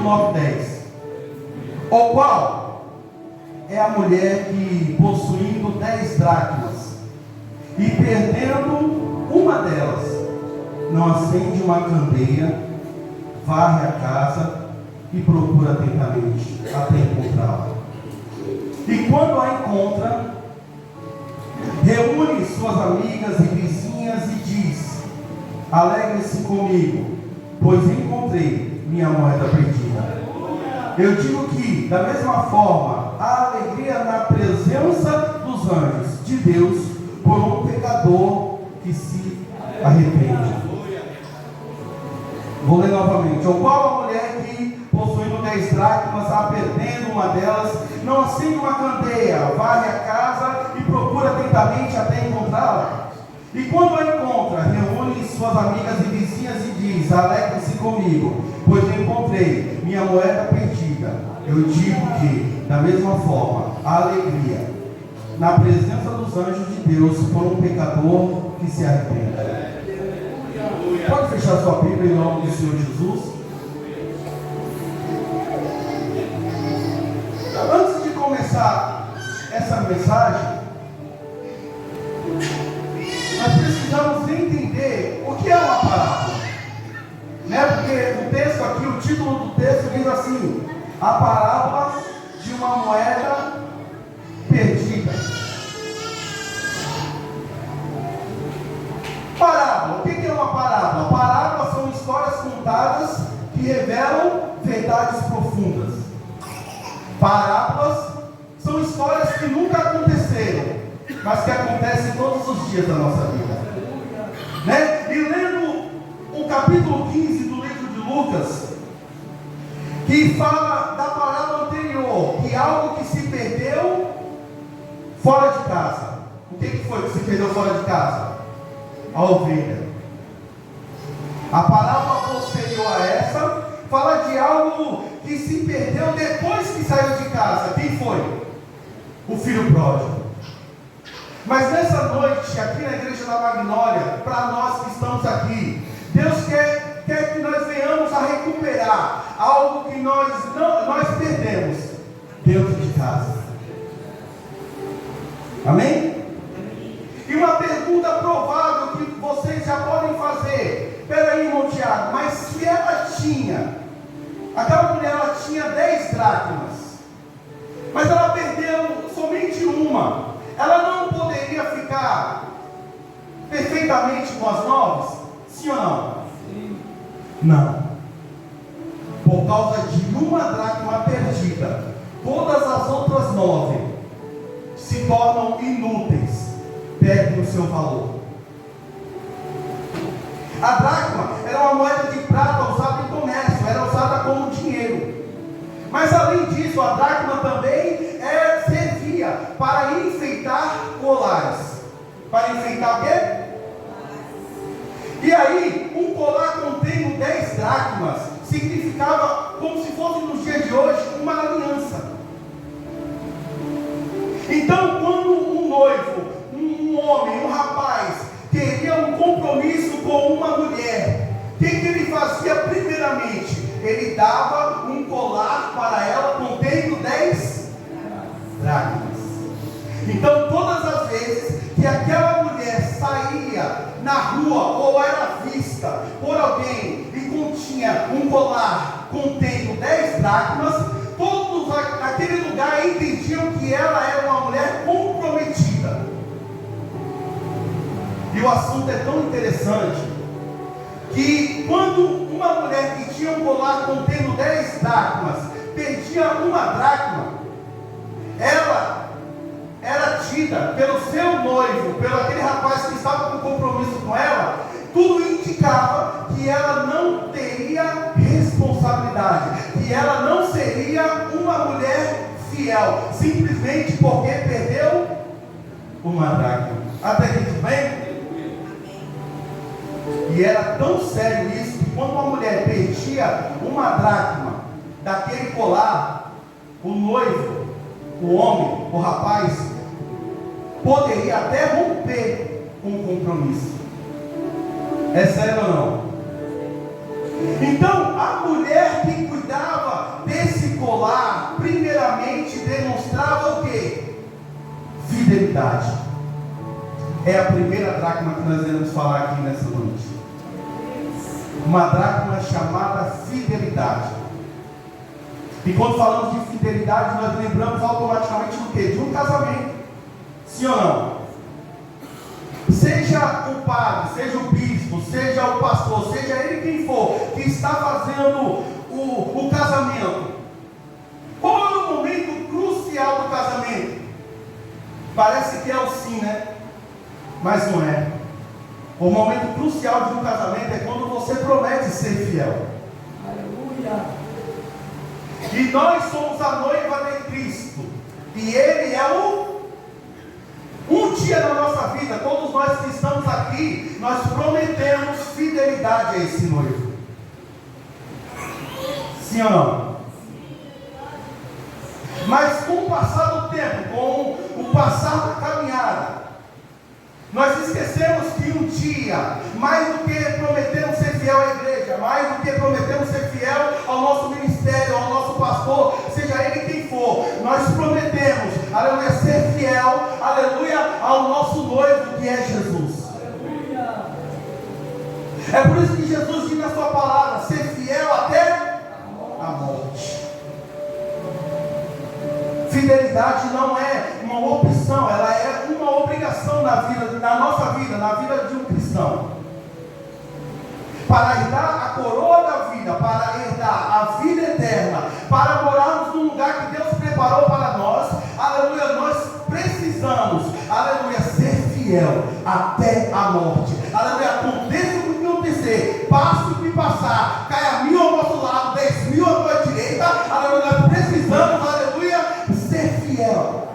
9 e 10. O qual é a mulher que, possuindo 10 dracmas, e perdendo uma delas, não acende uma candeia, varre a casa e procura atentamente até encontrá-la. E quando a encontra, reúne suas amigas e vizinhas e diz: alegre-se comigo, pois encontrei minha moeda perdida. Eu digo que, da mesma forma, há alegria na presença dos anjos de Deus por um pecador que se arrepende. Vou ler novamente. Ou qual a mulher que, possuindo 10 dracmas, perdendo uma delas, não acende uma candeia, varre a casa e procura atentamente até encontrá-la? E quando a encontra, reúne suas amigas e vizinhas e diz: alegre-se comigo, pois encontrei minha moeda perdida. Eu digo que, da mesma forma, há alegria na presença dos anjos de Deus por um pecador que se arrepende. Pode fechar sua Bíblia em nome do Senhor Jesus? Antes de começar essa mensagem, nós precisamos entender o que é uma parábola, né? Porque o texto aqui, o título do texto diz assim: a parábola de uma moeda perdida. Parábola, o que é uma parábola? Parábolas são histórias contadas que revelam verdades profundas. Parábolas são histórias que nunca aconteceram, mas que acontecem todos os dias da nossa vida, né? E lendo o capítulo 15 do livro de Lucas, que fala da parábola anterior, que algo que se perdeu fora de casa. O que foi que se perdeu fora de casa? A ovelha. A parábola posterior a essa fala de algo que se perdeu depois que saiu de casa. Quem foi? O filho pródigo. Mas nessa noite, aqui na igreja da Magnólia, para nós que estamos aqui, Deus quer que nós venhamos a recuperar algo que nós perdemos dentro de casa. Amém? E uma pergunta provável que vocês já podem fazer: peraí, irmão Tiago, mas se ela tinha, aquela mulher, ela tinha 10 dracmas, mas ela perdeu somente uma, ela não poderia ficar perfeitamente com as 9? Sim ou não? Sim. Não. Por causa de uma dracma perdida, todas as outras 9 se tornam inúteis, perdem o seu valor. A dracma era uma moeda de prata usada em comércio, era usada como dinheiro. Mas além disso, a dracma também servia para enfeitar colares. Para enfeitar o quê? E aí, um colar contendo 10 dracmas significava, como se fosse nos dias de hoje, uma aliança. Então, quando um noivo, um homem, um rapaz, teria um compromisso com uma mulher, o que ele fazia primeiramente? Ele dava um colar para ela contendo 10 dracmas. Então, todas as vezes que aquela mulher saía na rua ou era vista por alguém e continha um colar contendo 10 dracmas, todos naquele lugar entendiam que ela era uma mulher comprometida. E o assunto é tão interessante que quando uma mulher que tinha um colar contendo 10 dracmas perdia uma dracma, ela era tida pelo seu noivo, pelo aquele rapaz que estava com compromisso com ela, tudo indicava que ela não teria responsabilidade, que ela não seria uma mulher fiel, simplesmente porque perdeu uma dracma. Até aqui tudo bem? E era tão sério isso que quando uma mulher perdia uma dracma daquele colar, o noivo, o homem, o rapaz, poderia até romper com o compromisso. É sério ou não? Então, a mulher que cuidava fidelidade é a primeira dracma que nós iremos falar aqui nessa noite. Uma dracma chamada fidelidade. E quando falamos de fidelidade, nós lembramos automaticamente do quê? De um casamento. Sim ou não? Seja o padre, seja o bispo, seja o pastor, seja ele quem for, que está fazendo o casamento. Qual é o momento crucial do casamento? Parece que é o sim, né? Mas não é. O momento crucial de um casamento é quando você promete ser fiel. Aleluia. E nós somos a noiva de Cristo. E Ele é um dia na nossa vida, todos nós que estamos aqui, nós prometemos fidelidade a esse noivo. Sim ou não? Mas com o passar do tempo, com o passar da caminhada, nós esquecemos que um dia, mais do que prometemos ser fiel à igreja, mais do que prometemos ser fiel ao nosso ministério, ao nosso pastor, seja ele quem for, nós prometemos, aleluia, ser fiel, aleluia, ao nosso noivo que é Jesus. Aleluia. É por isso que Jesus diz na sua palavra, ser fiel até a morte. Fidelidade não é uma opção, ela é uma obrigação na vida, na nossa vida, na vida de um cristão. Para herdar a coroa da vida, para herdar a vida eterna, para morarmos num lugar que Deus preparou para nós, aleluia, nós precisamos, aleluia, ser fiel até a morte. Aleluia, aconteça o que acontecer, passe o que passar, caia 1000 ao nosso lado, 10.000 à tua direita, aleluia, nós precisamos, aleluia, ser fiel.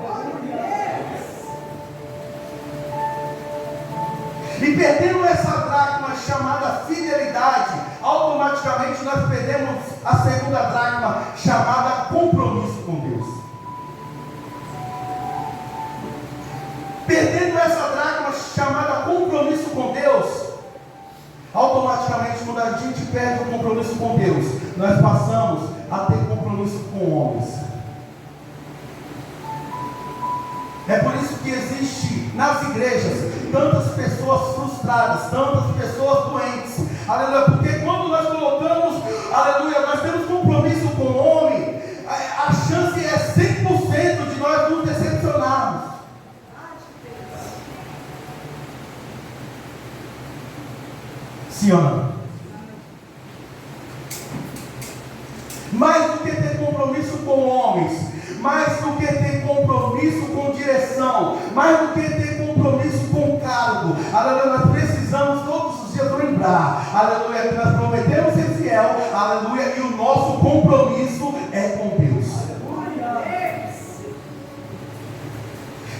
E perdendo essa dracma chamada fidelidade, automaticamente nós perdemos a segunda dracma chamada compromisso com Deus. Perdendo essa dracma chamada compromisso com Deus, automaticamente quando a gente perde o compromisso com Deus, nós passamos a ter compromisso com homens. É por isso que existe nas igrejas tantas pessoas frustradas, tantas pessoas doentes, aleluia, porque quando nós colocamos, aleluia, nós temos compromisso com o homem, a chance é 100% de nós nos decepcionarmos. Sim ou não? Mais do que ter compromisso com homens, mais do que ter compromisso com direção, mais do que ter compromisso com cargo, aleluia, nós precisamos todos os dias lembrar, aleluia, que nós prometemos ser fiel, aleluia, e o nosso compromisso é com Deus. Aleluia.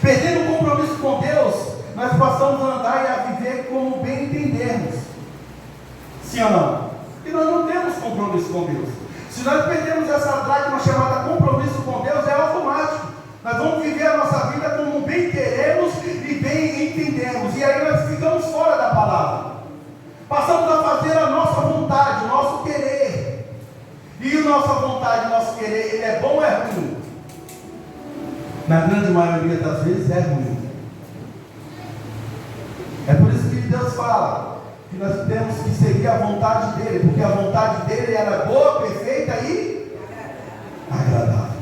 Perdendo o compromisso com Deus, nós passamos a andar e a viver como bem entendermos. Sim ou não? E nós não temos compromisso com Deus. Se nós perdemos essa dracma chamada compromisso com Deus, é automático. Nós vamos viver a nossa vida como bem queremos e bem entendemos. E aí nós ficamos fora da palavra. Passamos a fazer a nossa vontade, o nosso querer. E a nossa vontade, o nosso querer, ele é bom ou é ruim? Na grande maioria das vezes é ruim. É por isso que Deus fala que nós temos que seguir a vontade dele, porque a vontade dele ela é boa, perfeita e agradável.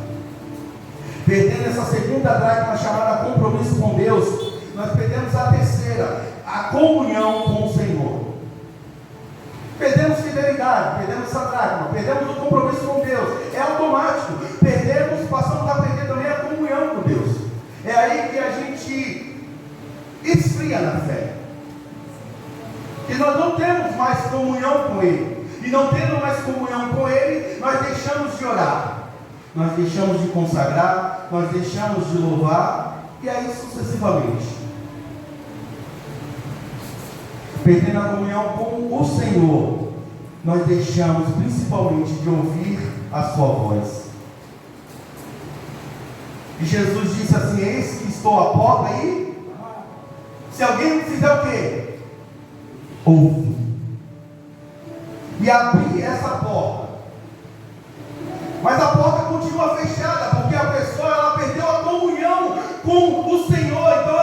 Perdendo essa segunda dracma chamada compromisso com Deus, nós perdemos a terceira, a comunhão com o Senhor. Perdemos fidelidade, perdemos essa dracma, perdemos o compromisso com Deus, é automático. Perdemos, passamos a perder também a comunhão com Deus. É aí que a gente esfria na fé. E nós não temos mais comunhão com Ele. E não tendo mais comunhão com Ele, nós deixamos de orar, nós deixamos de consagrar, nós deixamos de louvar, e aí sucessivamente. Perdendo a comunhão com o Senhor, nós deixamos principalmente de ouvir a sua voz. E Jesus disse assim: eis que estou à porta e se alguém fizer o quê? Ouve. E abrir essa porta. Mas a porta continua fechada, porque a pessoa ela perdeu a comunhão com o Senhor. Então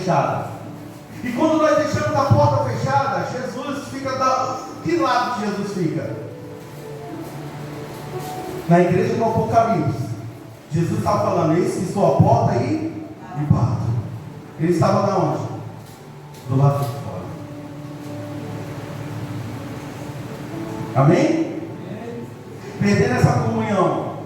fechada. E quando nós deixamos a porta fechada, Jesus fica que lado que Jesus fica? Na igreja do Apocalipse, Jesus estava falando: eis que estou à porta e bato. Ele estava da onde? Do lado de fora. Amém? Perdendo essa comunhão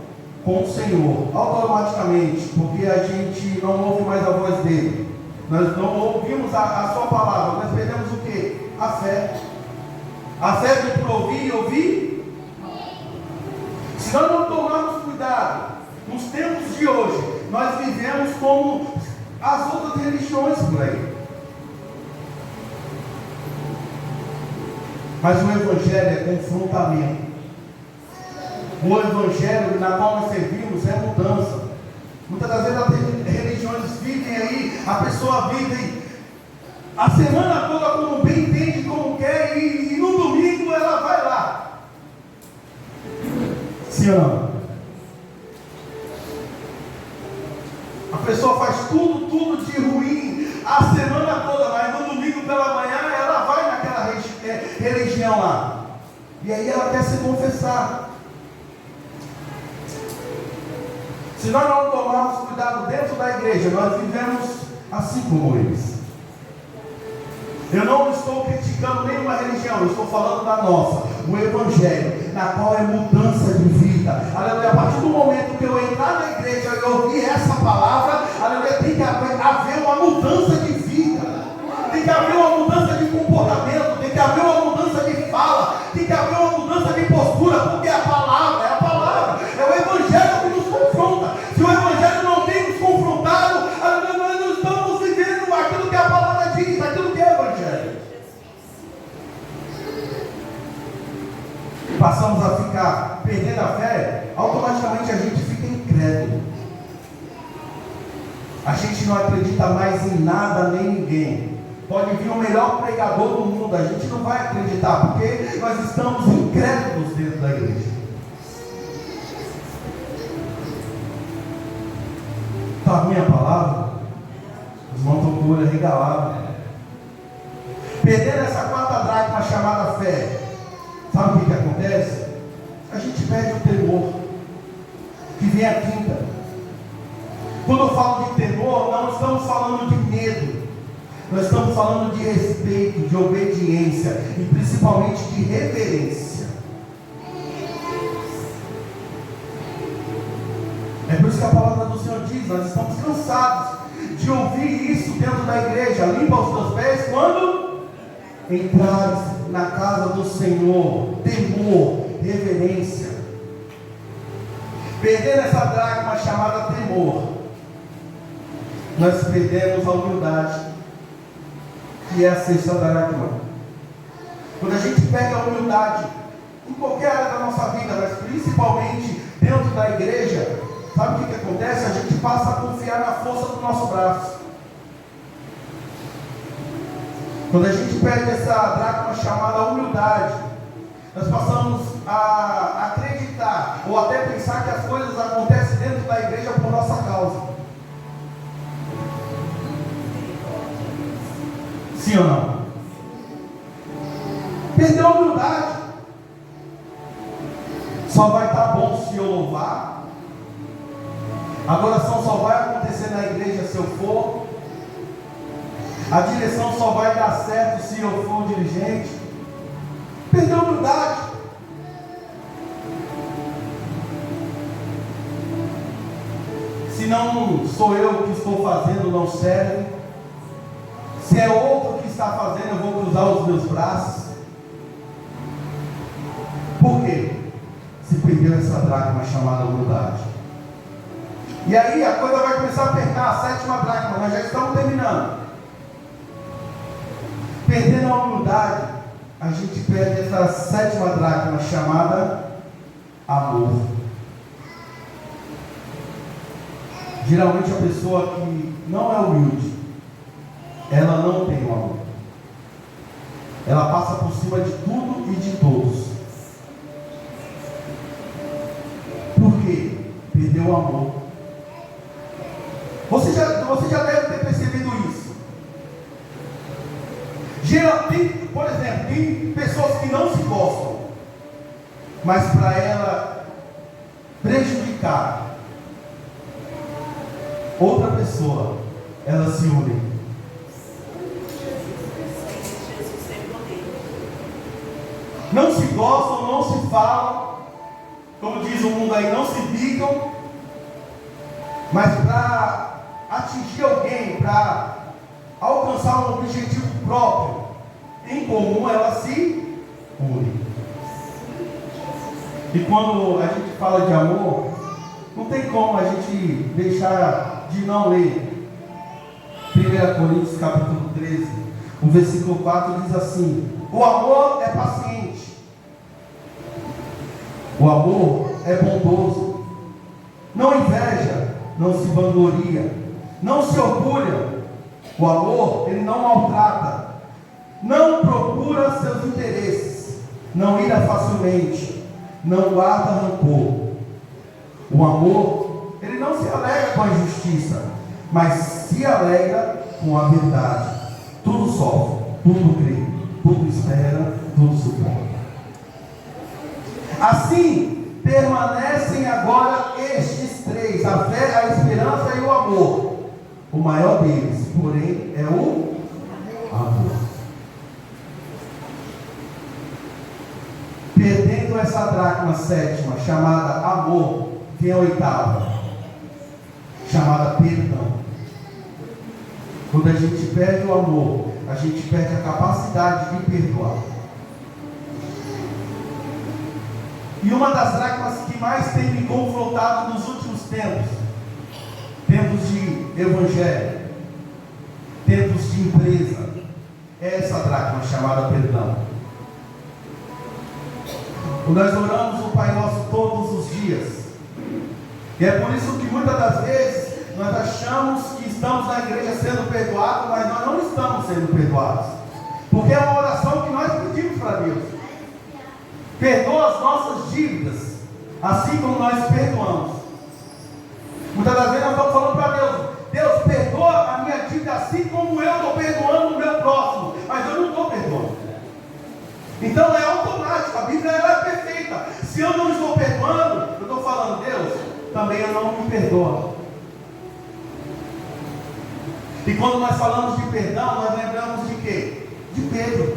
com o Senhor, automaticamente, porque a gente não ouve mais a voz dele, nós não ouvimos a sua palavra, nós perdemos o quê? A fé. A fé vem por ouvir e ouvir. Se nós não tomarmos cuidado, nos tempos de hoje, nós vivemos como as outras religiões por aí. Mas o Evangelho é confrontamento. O Evangelho na qual nós servimos é mudança. Muitas das vezes as religiões vivem aí, a pessoa vive a semana toda como bem entende, como quer, e no domingo ela vai lá. Sim ou não? A pessoa faz tudo de ruim a semana toda, mas no domingo pela manhã ela vai naquela religião lá. E aí ela quer se confessar. Se nós não tomarmos cuidado dentro da igreja, nós vivemos assim como eles. Eu não estou criticando nenhuma religião, eu estou falando da nossa, o Evangelho, na qual é mudança de vida. Aleluia. A partir do momento que eu entrar na igreja e ouvir essa palavra, aleluia, tem que haver uma mudança de vida, tem que haver uma mudança de comportamento, tem que haver uma mudança de fala, tem que haver uma mudança de postura, porque a palavra, é o Evangelho que nos confronta. Se o Evangelho não tem nos confrontado, nós não estamos vivendo aquilo que a palavra diz, aquilo que é Evangelho. Passamos a ficar perdendo a fé, automaticamente a gente fica incrédulo. A gente não acredita mais em nada nem ninguém. Pode vir o melhor pregador do mundo, a gente não vai acreditar, porque nós estamos incrédulos dentro da igreja. Está a minha palavra? Os irmãos estão com o olho arregalado. Perdendo essa quarta dracma chamada fé, sabe o que acontece? A gente perde o temor, que vem a quinta. Quando eu falo de temor, não estamos falando de medo, nós estamos falando de respeito, de obediência e principalmente de reverência. É por isso que a palavra do Senhor diz: nós estamos cansados de ouvir isso dentro da igreja. Limpa os teus pés quando entrares na casa do Senhor. Temor, reverência. Perdendo essa dracma chamada temor, nós perdemos a humildade, que é a sexta dracma. Quando a gente perde a humildade em qualquer área da nossa vida, mas principalmente dentro da igreja, sabe o que acontece? A gente passa a confiar na força do nosso braço. Quando a gente perde essa dracma chamada humildade, nós passamos a acreditar ou até pensar que as coisas acontecem dentro da igreja por nossa causa. Sim ou não? Perdeu a humildade. Só vai estar bom se eu louvar. A adoração só vai acontecer na igreja se eu for. A direção só vai dar certo se eu for dirigente. Perdeu a humildade. Se não sou eu que estou fazendo, não serve. Se é outro que está fazendo, eu vou cruzar os meus braços. Por quê? Se perdeu essa dracma chamada humildade. E aí a coisa vai começar a apertar, a sétima dracma, nós já estamos terminando. Perdendo a humildade, a gente perde essa sétima dracma chamada amor. Geralmente a pessoa que não é humilde, ela não tem o amor. Ela passa por cima de tudo e de todos. Por quê? Perdeu o amor. Você já deve ter percebido isso. Por exemplo, tem pessoas que não se gostam, mas para ela prejudicar outra pessoa, elas se unem. Não se gostam, não se falam, como diz o mundo aí, não se bicam, mas para atingir alguém, para alcançar um objetivo próprio, em comum, elas se unem. E quando a gente fala de amor, não tem como a gente deixar de não ler 1 Coríntios capítulo 13, o versículo 4 diz assim: o amor é paciente, o amor é bondoso, não inveja, não se vangloria, não se orgulha. O amor, ele não maltrata, não procura seus interesses, não ira facilmente, não guarda rancor. O amor, ele não se alegra com a injustiça, mas se alegra com a verdade. Tudo sofre, tudo crê, tudo espera, tudo suporta. Assim, permanecem agora estes três: a fé, a esperança e o amor. O maior deles, porém, é o amor. Perdendo essa dracma sétima, chamada amor, tem a oitava, chamada perdão. Quando a gente perde o amor, a gente perde a capacidade de perdoar. E uma das dracmas que mais tem me confrontado nos últimos tempos de evangelho, tempos de empresa, é essa dracma chamada perdão. Nós oramos o Pai Nosso todos os dias, e é por isso que muitas das vezes nós achamos que estamos na igreja sendo perdoados, mas nós não estamos sendo perdoados, porque é uma oração que nós pedimos para Deus: perdoa as nossas dívidas, assim como nós perdoamos. Muitas das vezes nós estamos falando para Deus: Deus, perdoa a minha dívida assim como eu estou perdoando o meu próximo, mas eu não estou perdoando. Então é automático, a Bíblia ela é perfeita. Se eu não estou perdoando, eu estou falando: Deus, também eu não me perdoa. E quando nós falamos de perdão, nós lembramos de quê? De Pedro.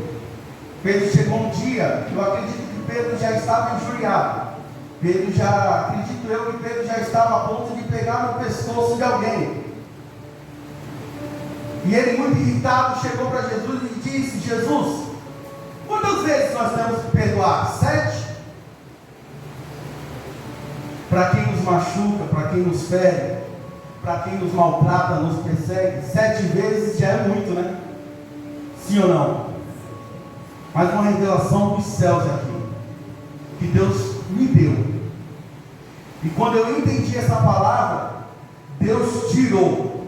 Pedro chegou um dia, eu acredito que Pedro já estava injuriado. Acredito eu que Pedro já estava a ponto de pegar no pescoço de alguém. E ele, muito irritado, chegou para Jesus e disse: Jesus, quantas vezes nós temos que perdoar? 7? Para quem nos machuca, para quem nos fere, para quem nos maltrata, nos persegue, 7 vezes já é muito, né? Sim ou não? Mas uma revelação dos céus aqui, que Deus me deu. E quando eu entendi essa palavra, Deus tirou,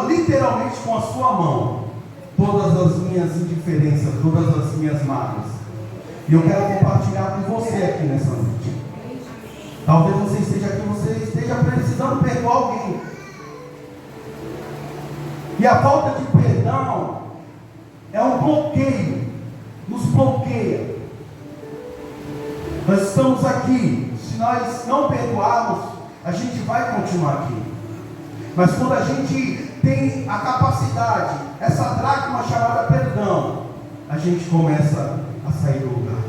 literalmente com a sua mão, todas as minhas indiferenças, todas as minhas mágoas. E eu quero compartilhar com você aqui nessa noite. Talvez você esteja aqui, você esteja precisando perdoar alguém. E a falta de perdão é um bloqueio, nos bloqueia. Nós estamos aqui, se nós não perdoarmos, a gente vai continuar aqui. Mas quando a gente tem a capacidade, essa dracma chamada perdão, a gente começa a sair do lugar.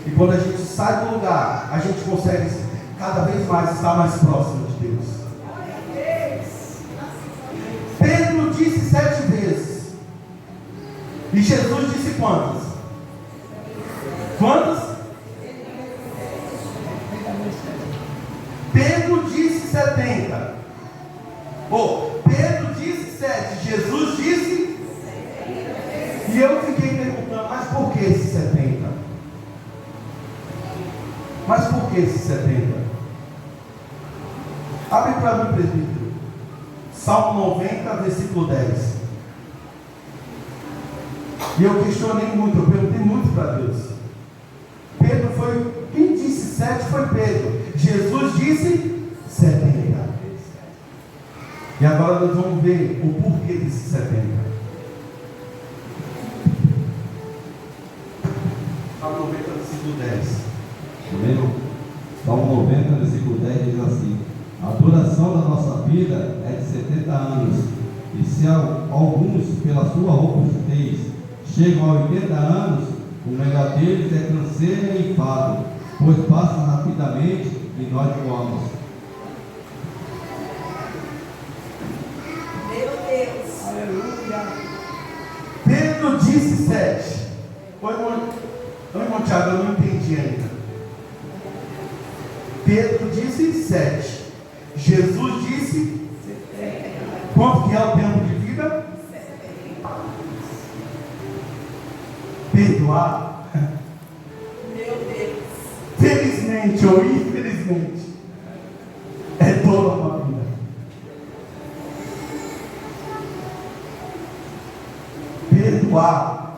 E quando a gente sai do lugar, a gente consegue cada vez mais estar mais próximo de Deus. Pedro disse 7 vezes. E Jesus disse quantas? Quantas? Pedro disse 70. Pedro disse 7. Jesus disse. E eu fiquei perguntando: mas por que esse 70? Mas por que esse 70? Abre para mim, presbítero. Salmo 90, versículo 10. E eu questionei muito, eu perguntei muito para Deus. Pedro foi, quem disse 7 foi Pedro. Jesus disse 70. E agora nós vamos ver o porquê desse 70. Salmo 90, versículo 10. Amém? Salmo 90, versículo 10 diz assim: a duração da nossa vida é de 70 anos, e se alguns, pela sua robustez, chegam a 80 anos, o melhor deles é canseira e enfado, pois passa rapidamente e nós voamos. Meu Deus. Aleluia. Pedro disse 7. Oi, irmão Tiago, eu não entendi ainda. Pedro disse 7. Jesus disse 70. Quanto que é o tempo de vida? 70. Perdoar. Meu Deus. Felizmente ou infelizmente, é toda uma vida. Perdoar,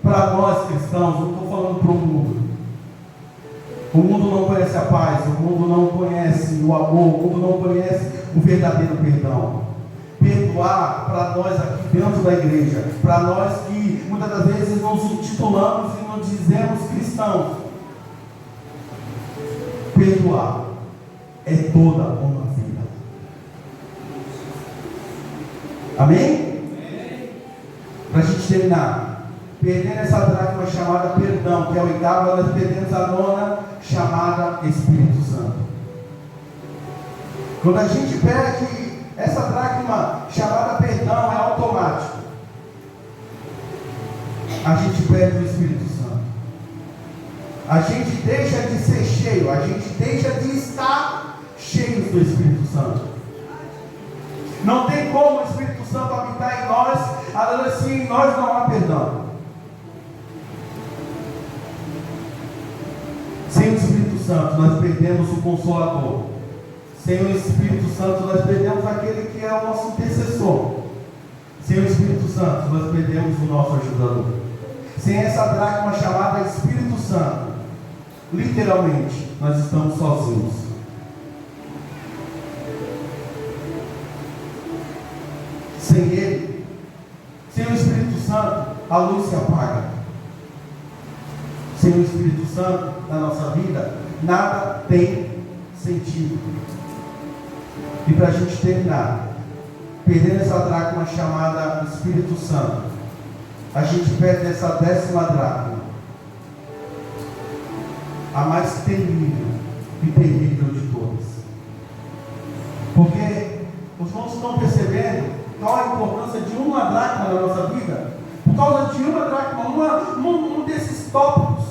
para nós cristãos, não estou falando para o mundo. O mundo não conhece a paz, o mundo não conhece o amor, o mundo não conhece o verdadeiro perdão. Perdoar para nós aqui dentro da igreja, para nós que muitas das vezes nos intitulamos e nos dizemos cristãos, perdoar é toda uma vida. Amém? Para a gente terminar, perdendo essa dracma chamada perdão, que é a oitava, nós perdemos a nona, chamada Espírito Santo. Quando a gente perde essa dracma chamada perdão, é automático. A gente perde o Espírito Santo. A gente deixa de ser cheio, a gente deixa de estar cheio do Espírito Santo. Não tem como o Espírito Santo habitar em nós, se em nós não há perdão. Sem o Espírito Santo, nós perdemos o Consolador. Sem o Espírito Santo, nós perdemos aquele que é o nosso intercessor. Sem o Espírito Santo, nós perdemos o nosso ajudador. Sem essa dracma chamada Espírito Santo, literalmente, nós estamos sozinhos. Sem Ele, sem o Espírito Santo, a luz se apaga. Sem o Espírito Santo na nossa vida, nada tem sentido. E para a gente terminar, perdendo essa dracma chamada Espírito Santo, a gente perde essa 10ª dracma, a mais terrível e terrível de todas. Porque os irmãos estão percebendo qual a importância de uma dracma na nossa vida? Por causa de uma dracma, um desses tópicos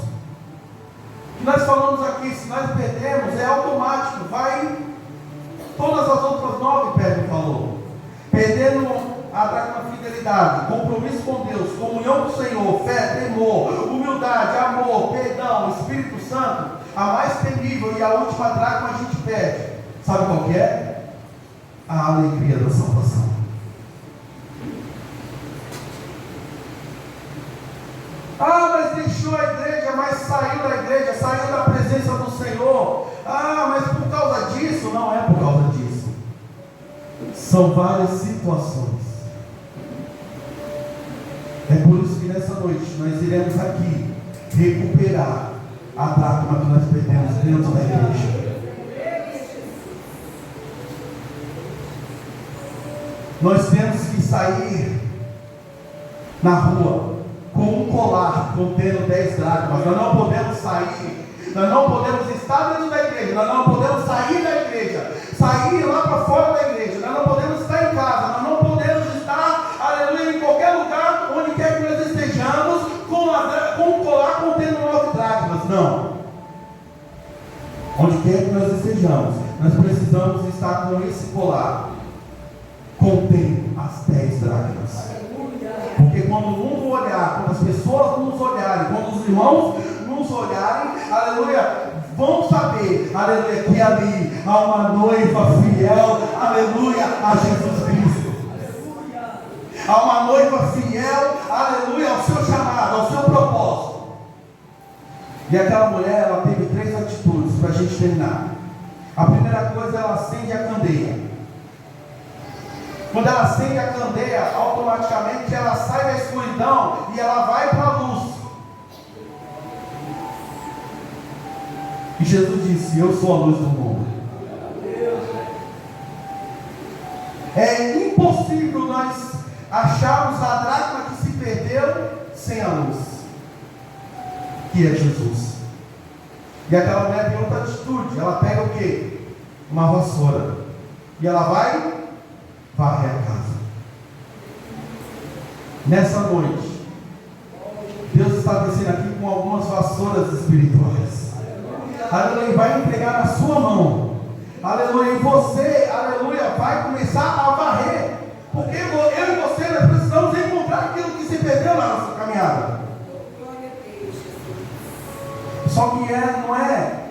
que nós falamos aqui, se nós perdemos, é automático, vai todas as outras 9, Pedro falou. Perdendo a dracma fidelidade, compromisso com Deus, comunhão com o Senhor, fé, temor, humildade, amor, perdão, Espírito Santo, a mais terrível e a última dracma a gente perde. Sabe qual que é? A alegria da salvação. Ah, mas deixou a igreja, mas saiu da igreja, saiu da presença do Senhor. Ah, mas por causa disso? Não é por causa disso. São várias situações. É por isso que nessa noite nós iremos aqui recuperar a dracma que nós perdemos dentro da igreja. Nós temos que sair na rua com um colar contendo 10 dracmas. Nós não podemos sair, nós não podemos estar dentro da igreja, nós não podemos sair da igreja, sair lá para fora da igreja, nós não podemos estar em casa, nós não podemos estar, aleluia, em qualquer lugar, onde quer que nós estejamos, com um colar contendo 9 dracmas. Não. Onde quer que nós estejamos, nós precisamos estar com esse colar contendo as 10 dracmas. Porque quando o mundo olhar, quando as pessoas nos olharem, quando os irmãos nos olharem, aleluia, vão saber, aleluia, que ali há uma noiva fiel, aleluia, a Jesus Cristo. Há uma noiva fiel, aleluia, ao seu chamado, ao seu propósito. E aquela mulher, ela teve 3 atitudes para a gente terminar. A primeira coisa, ela acende a candeia. Quando ela acende a candeia, automaticamente ela sai da escuridão e ela vai para a luz. Jesus disse: eu sou a luz do mundo. É impossível nós acharmos a dracma que se perdeu sem a luz, que é Jesus. E aquela mulher tem outra atitude. Ela pega o quê? Uma vassoura. E ela vai varrer a casa. Nessa noite, Deus está descendo aqui com algumas vassouras espirituais. Aleluia, vai entregar na sua mão. Aleluia, e você, aleluia, vai começar a varrer. Porque eu e você, nós precisamos encontrar aquilo que se perdeu na nossa caminhada. Só que não é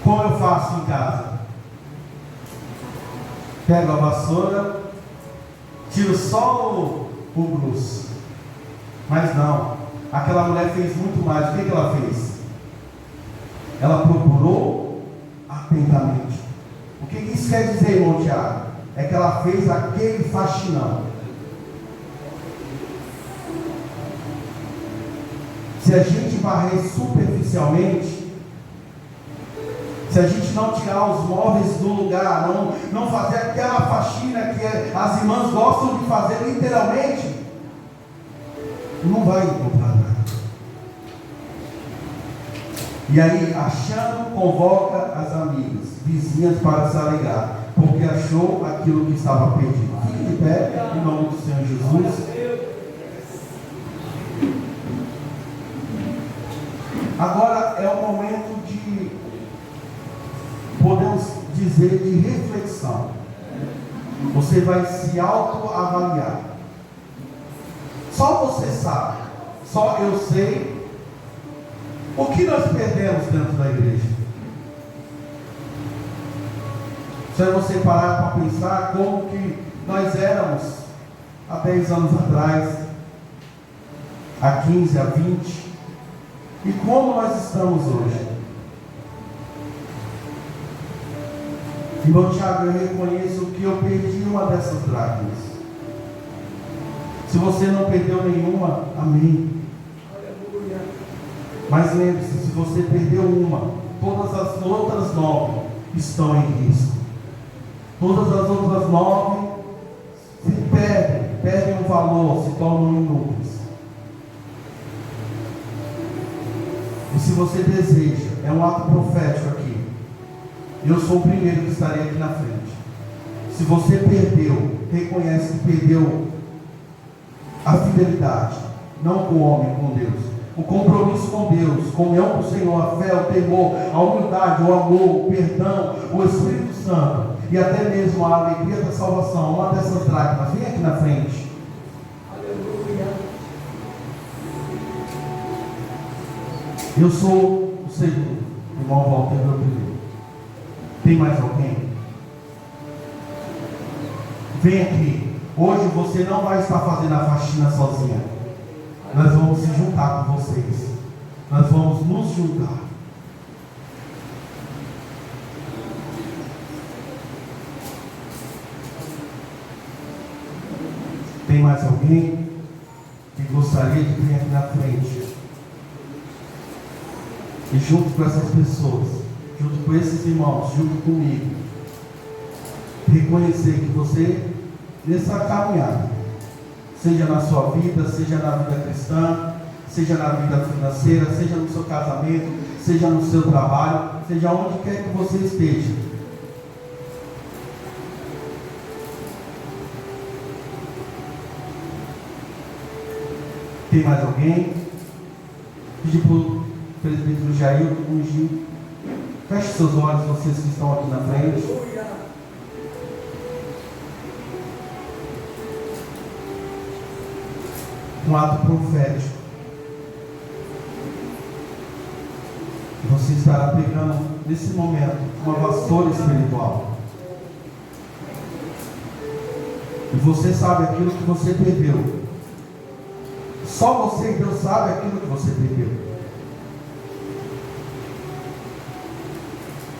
como eu faço em casa. Pego a vassoura, tiro só o bruço. Mas não, aquela mulher fez muito mais. O que ela fez? Ela procurou atentamente. O que isso quer dizer, irmão Tiago? É que ela fez aquele faxinão. Se a gente varrer superficialmente, se a gente não tirar os móveis do lugar, não fazer aquela faxina que as irmãs gostam de fazer literalmente, não vai encontrar nada. E aí, achando, convoca as amigas, vizinhas, para se alegrar, porque achou aquilo que estava perdido. Fique de pé, em nome do Senhor Jesus. Agora é o momento de, podemos dizer, de reflexão. Você vai se autoavaliar. Só você sabe, só eu sei o que nós perdemos dentro da igreja. Se você parar para pensar como que nós éramos há 10 anos atrás, há 15, há 20, e como nós estamos hoje. Irmão Tiago, eu reconheço que eu perdi uma dessas dracmas. Se você não perdeu nenhuma, amém. Mas lembre-se, se você perdeu uma, todas as outras 9 estão em risco. Todas as outras 9 se perdem o valor, se tornam inúteis. E se você deseja, é um ato profético aqui. Eu sou o primeiro que estarei aqui na frente. Se você perdeu, reconhece que perdeu a fidelidade, não com o homem, com Deus. O compromisso com Deus, comunhão com o Senhor, a fé, o temor, a humildade, o amor, o perdão, o Espírito Santo e até mesmo a alegria da salvação. Uma dessas dracmas, vem aqui na frente. Aleluia. Eu sou o segundo, irmão Walter, meu primeiro. Tem mais alguém? Vem aqui. Hoje você não vai estar fazendo a faxina sozinha. Nós vamos se juntar com vocês. Nós vamos nos juntar. Tem mais alguém que gostaria de vir aqui na frente? E junto com essas pessoas, junto com esses irmãos, junto comigo, reconhecer que você, nessa caminhada, seja na sua vida, seja na vida cristã, seja na vida financeira, seja no seu casamento, seja no seu trabalho, seja onde quer que você esteja. Tem mais alguém? Pedir para o presbítero Jair ungir. Feche seus olhos, vocês que estão aqui na frente. Um ato profético. Você estará pegando nesse momento uma vassoura espiritual. E você sabe aquilo que você perdeu. Só você e Deus sabe aquilo que você perdeu.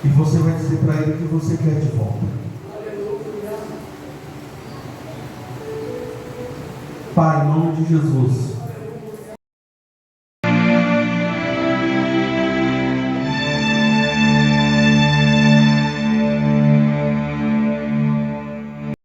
E você vai dizer para Ele que você quer de volta. Pai, em nome de Jesus,